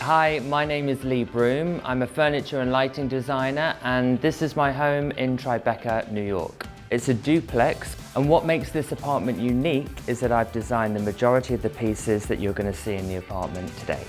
Hi, my name is Lee Broom. I'm a furniture and lighting designer, and this is my home in Tribeca, New York. It's a duplex, and what makes this apartment unique is that I've designed the majority of the pieces that you're going to see in the apartment today.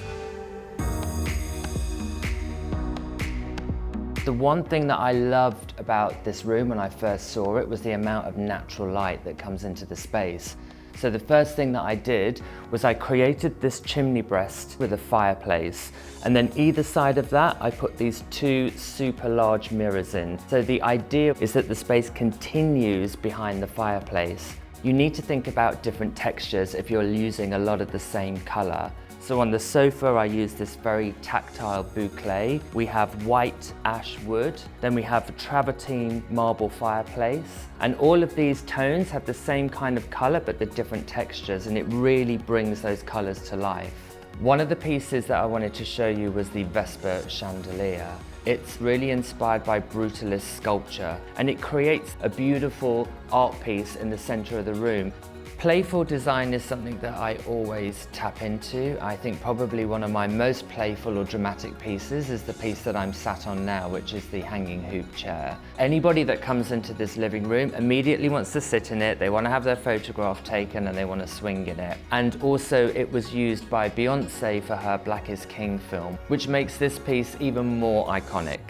The one thing that I loved about this room when I first saw it was the amount of natural light that comes into the space. So the first thing that I did was I created this chimney breast with a fireplace, and then either side of that I put these two super large mirrors in. So the idea is that the space continues behind the fireplace. You need to think about different textures if you're using a lot of the same color. So on the sofa, I use this very tactile boucle. We have white ash wood, then we have a travertine marble fireplace. And all of these tones have the same kind of color, but the different textures, and it really brings those colors to life. One of the pieces that I wanted to show you was the Vesper chandelier. It's really inspired by brutalist sculpture, and it creates a beautiful art piece in the center of the room. Playful design is something that I always tap into. I think probably one of my most playful or dramatic pieces is the piece that I'm sat on now, which is the hanging hoop chair. Anybody that comes into this living room immediately wants to sit in it, they want to have their photograph taken, and they want to swing in it. And also it was used by Beyonce for her Black is King film, which makes this piece even more iconic.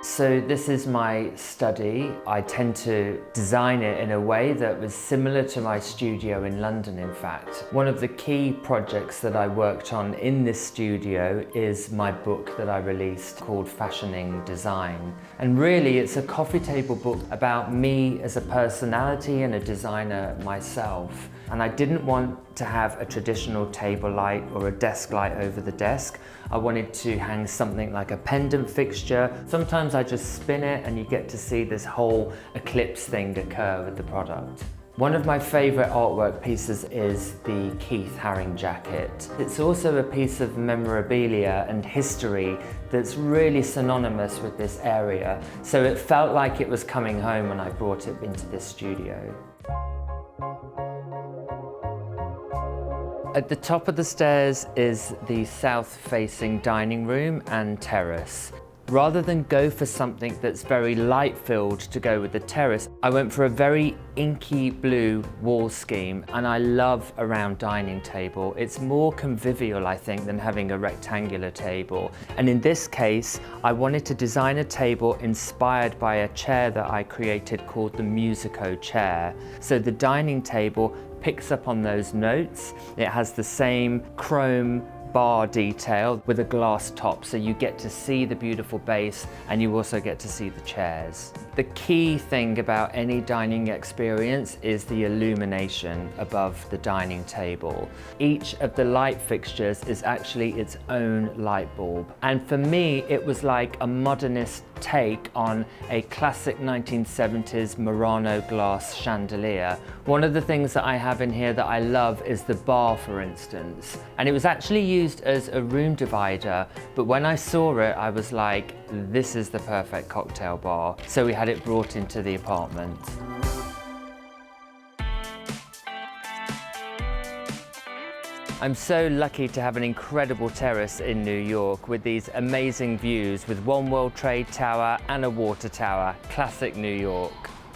So this is my study. I tend to design it in a way that was similar to my studio in London, in fact. One of the key projects that I worked on in this studio is my book that I released called Fashioning Design. And really it's a coffee table book about me as a personality and a designer myself. And I didn't want to have a traditional table light or a desk light over the desk. I wanted to hang something like a pendant fixture. Sometimes I just spin it and you get to see this whole eclipse thing occur with the product. One of my favorite artwork pieces is the Keith Haring jacket. It's also a piece of memorabilia and history that's really synonymous with this area. So it felt like it was coming home when I brought it into this studio. At the top of the stairs is the south-facing dining room and terrace. Rather than go for something that's very light-filled to go with the terrace, I went for a very inky blue wall scheme, and I love a round dining table. It's more convivial, I think, than having a rectangular table. And in this case, I wanted to design a table inspired by a chair that I created called the Musico chair. So the dining table picks up on those notes. It has the same chrome bar detail with a glass top, so you get to see the beautiful base and you also get to see the chairs. The key thing about any dining experience is the illumination above the dining table. Each of the light fixtures is actually its own light bulb, and for me it was like a modernist take on a classic 1970s Murano glass chandelier. One of the things that I have in here that I love is the bar, for instance, and it was actually used as a room divider, but when I saw it I was like, this is the perfect cocktail bar. So we had it brought into the apartment. I'm so lucky to have an incredible terrace in New York with these amazing views with One World Trade Tower and a water tower, classic New York.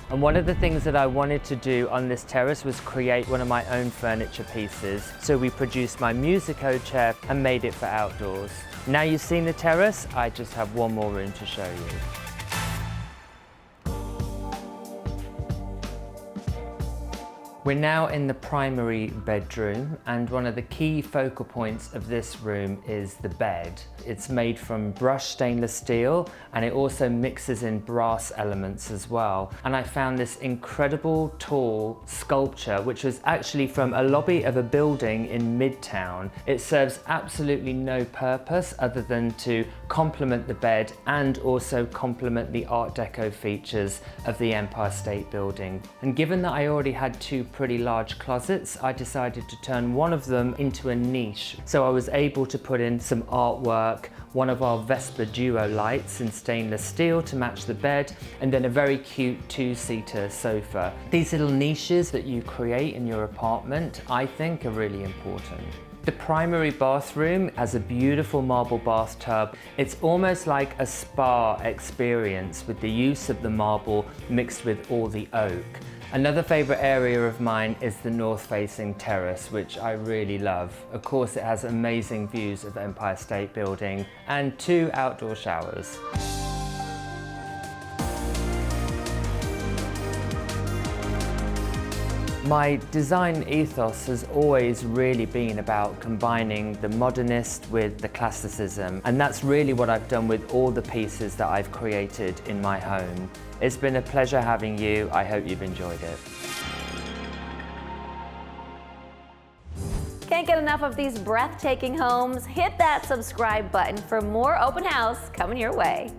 And one of the things that I wanted to do on this terrace was create one of my own furniture pieces. So we produced my Musico chair and made it for outdoors. Now you've seen the terrace, I just have one more room to show you. We're now in the primary bedroom, and one of the key focal points of this room is the bed. It's made from brushed stainless steel, and it also mixes in brass elements as well. And I found this incredible tall sculpture, which was actually from a lobby of a building in Midtown. It serves absolutely no purpose other than to complement the bed and also complement the Art Deco features of the Empire State Building. And given that I already had two pretty large closets, I decided to turn one of them into a niche. So I was able to put in some artwork, one of our Vespa Duo lights in stainless steel to match the bed, and then a very cute two-seater sofa. These little niches that you create in your apartment, I think, are really important. The primary bathroom has a beautiful marble bathtub. It's almost like a spa experience with the use of the marble mixed with all the oak. Another favourite area of mine is the north-facing terrace, which I really love. Of course, it has amazing views of Empire State Building and 2 outdoor showers. My design ethos has always really been about combining the modernist with the classicism, and that's really what I've done with all the pieces that I've created in my home. It's been a pleasure having you. I hope you've enjoyed it. Can't get enough of these breathtaking homes? Hit that subscribe button for more open house coming your way.